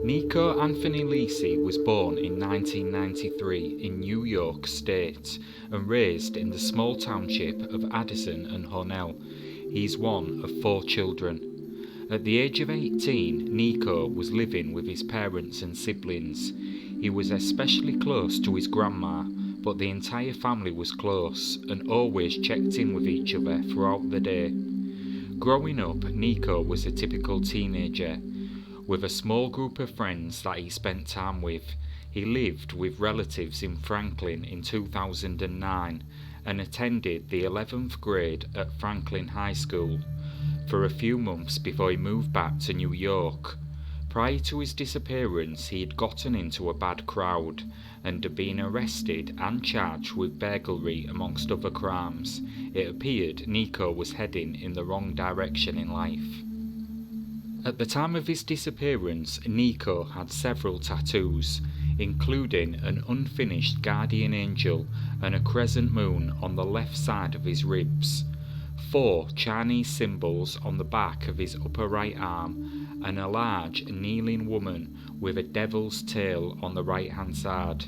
Nieko Anthony Lisi was born in 1993 in New York State and raised in the small township of Addison and Hornell. He's one of 4 children. At the age of 18, Nieko was living with his parents and siblings. He was especially close to his grandma, but the entire family was close and always checked in with each other throughout the day. Growing up, Nieko was a typical teenager, with a small group of friends that he spent time with. He lived with relatives in Franklin in 2009 and attended the 11th grade at Franklin High School for a few months before he moved back to New York. Prior to his disappearance, he had gotten into a bad crowd and had been arrested and charged with burglary amongst other crimes. It appeared Nieko was heading in the wrong direction in life. At the time of his disappearance, Nieko had several tattoos, including an unfinished guardian angel and a crescent moon on the left side of his ribs, 4 Chinese symbols on the back of his upper right arm, and a large kneeling woman with a devil's tail on the right hand side.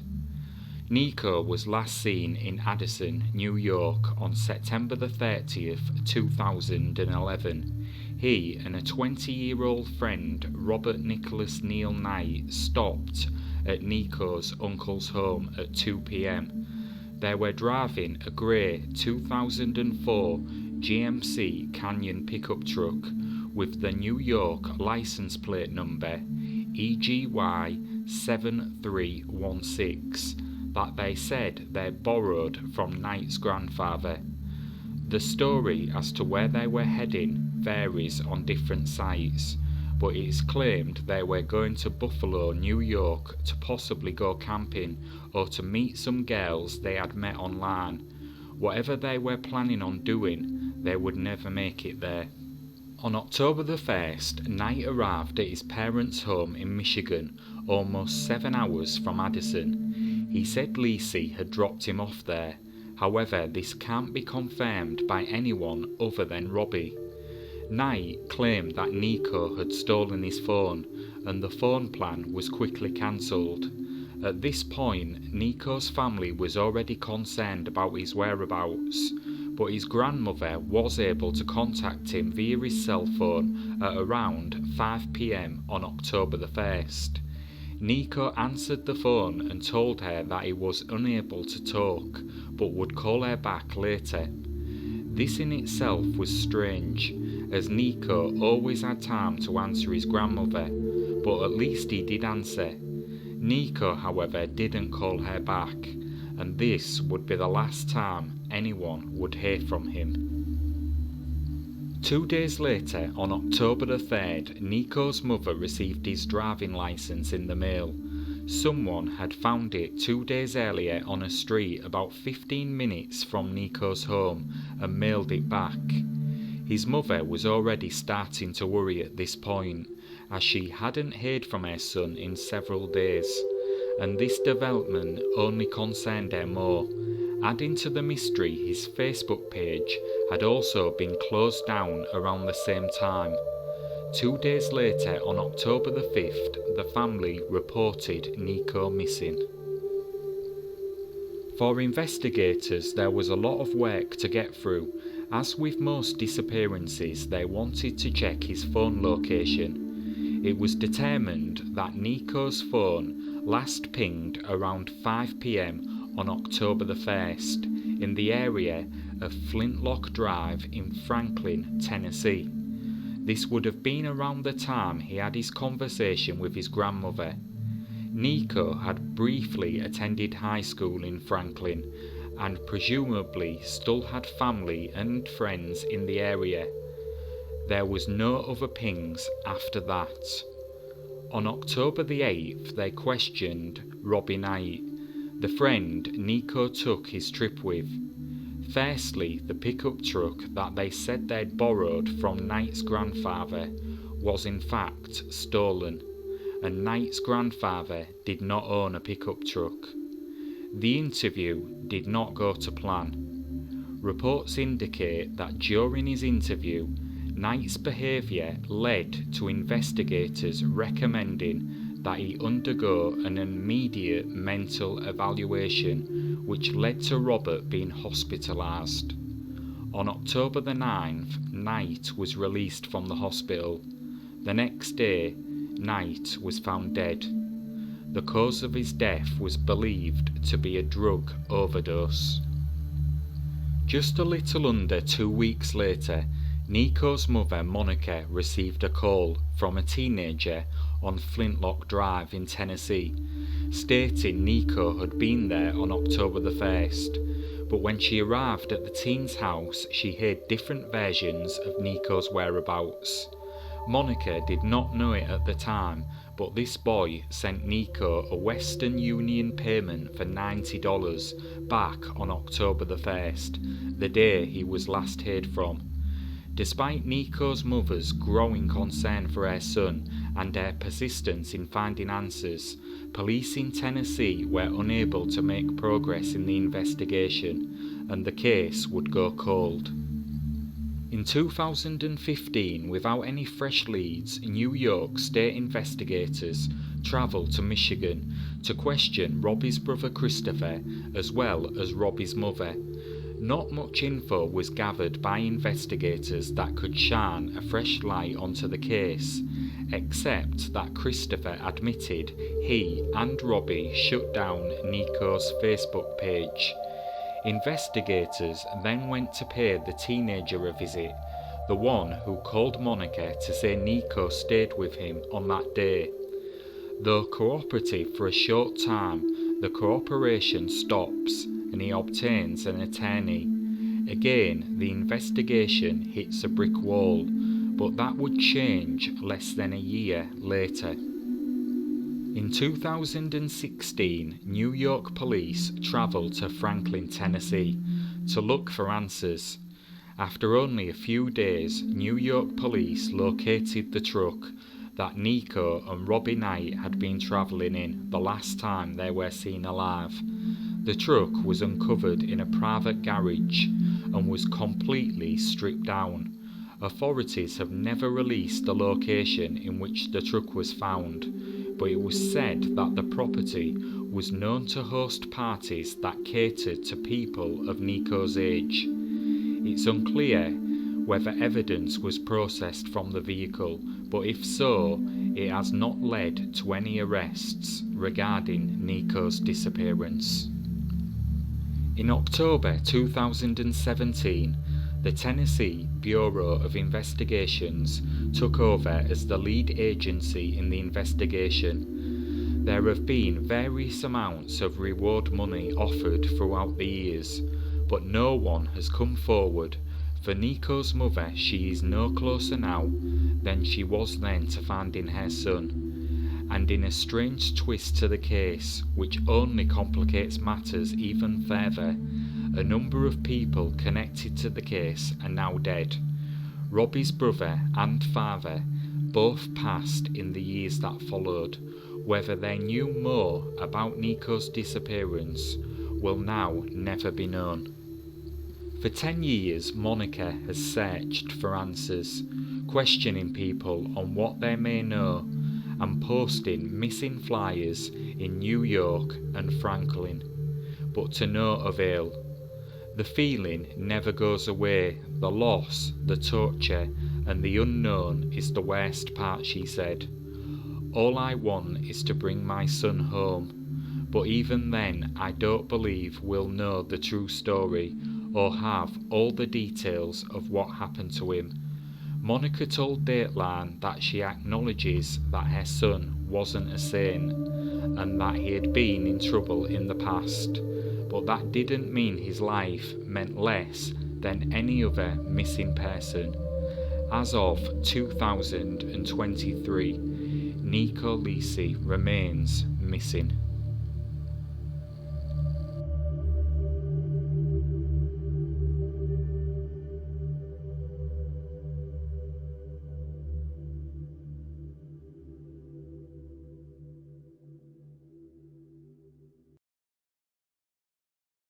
Nieko was last seen in Addison, New York on September the 30th, 2011. He and a 20-year-old friend, Robert Nicholas Neil Knight, stopped at Nieko's uncle's home at 2 p.m. They were driving a grey 2004 GMC Canyon pickup truck with the New York license plate number EGY 7316 that they said they borrowed from Knight's grandfather. The story as to where they were heading varies on different sites, but it is claimed they were going to Buffalo, New York to possibly go camping or to meet some girls they had met online. Whatever they were planning on doing, they would never make it there. On October the 1st, Knight arrived at his parents' home in Michigan, almost 7 hours from Addison. He said Lisi had dropped him off there. However, this can't be confirmed by anyone other than Robbie. Knight claimed that Nieko had stolen his phone and the phone plan was quickly cancelled. At this point, Nieko's family was already concerned about his whereabouts, but his grandmother was able to contact him via his cell phone at around 5 p.m. on October the 1st. Nieko answered the phone and told her that he was unable to talk, but would call her back later. This in itself was strange, as Nieko always had time to answer his grandmother, but at least he did answer. Nieko, however, didn't call her back, and this would be the last time anyone would hear from him. 2 days later, on October the 3rd, Nieko's mother received his driving licence in the mail. Someone had found it 2 days earlier on a street about 15 minutes from Nieko's home and mailed it back. His mother was already starting to worry at this point, as she hadn't heard from her son in several days, and this development only concerned her more. Adding to the mystery, his Facebook page had also been closed down around the same time. 2 days later, on October the 5th, the family reported Nieko missing. For investigators, there was a lot of work to get through. As with most disappearances, they wanted to check his phone location. It was determined that Nieko's phone last pinged around 5 p.m. on October the 1st in the area of Flintlock Drive in Franklin, Tennessee. This would have been around the time he had his conversation with his grandmother. Nieko had briefly attended high school in Franklin and presumably still had family and friends in the area. There was no other pings after that. On October the 8th, they questioned Robbie Knight, the friend Nieko took his trip with. Firstly, the pickup truck that they said they'd borrowed from Knight's grandfather was in fact stolen, and Knight's grandfather did not own a pickup truck. The interview did not go to plan. Reports indicate that during his interview, Knight's behaviour led to investigators recommending that he undergo an immediate mental evaluation, which led to Robert being hospitalised. On October the 9th, Knight was released from the hospital. The next day, Knight was found dead. The cause of his death was believed to be a drug overdose. Just a little under 2 weeks later, Nieko's mother Monica received a call from a teenager on Flintlock Drive in Tennessee, stating Nieko had been there on October the 1st, but when she arrived at the teen's house, she heard different versions of Nieko's whereabouts. Monica did not know it at the time, but this boy sent Nieko a Western Union payment for $90 back on October the 1st, the day he was last heard from. Despite Nieko's mother's growing concern for her son and her persistence in finding answers, police in Tennessee were unable to make progress in the investigation, and the case would go cold. In 2015, without any fresh leads, New York state investigators travelled to Michigan to question Robbie's brother Christopher as well as Robbie's mother. Not much info was gathered by investigators that could shine a fresh light onto the case, except that Christopher admitted he and Robbie shut down Nieko's Facebook page. Investigators then went to pay the teenager a visit, the one who called Monica to say Nieko stayed with him on that day. Though cooperative for a short time, the cooperation stops and he obtains an attorney. Again, the investigation hits a brick wall, but that would change less than a year later. In 2016, New York police travelled to Franklin, Tennessee, to look for answers. After only a few days, New York police located the truck that Nieko and Robbie Knight had been travelling in the last time they were seen alive. The truck was uncovered in a private garage and was completely stripped down. Authorities have never released the location in which the truck was found, but it was said that the property was known to host parties that catered to people of Nieko's age. It's unclear whether evidence was processed from the vehicle, but if so, it has not led to any arrests regarding Nieko's disappearance. In October 2017, the Tennessee Bureau of Investigations took over as the lead agency in the investigation. There have been various amounts of reward money offered throughout the years, but no one has come forward. For Nieko's mother, she is no closer now than she was then to finding her son. And in a strange twist to the case, which only complicates matters even further, a number of people connected to the case are now dead. Robbie's brother and father both passed in the years that followed. Whether they knew more about Nieko's disappearance will now never be known. For 10 years, Monica has searched for answers, questioning people on what they may know, and posting missing flyers in New York and Franklin, but to no avail. The feeling never goes away. The loss, the torture, and the unknown is the worst part, she said. All I want is to bring my son home, but even then I don't believe we'll know the true story or have all the details of what happened to him. Monica told Dateline that she acknowledges that her son wasn't a saint and that he had been in trouble in the past, but that didn't mean his life meant less than any other missing person. As of 2023, Nieko Lisi remains missing.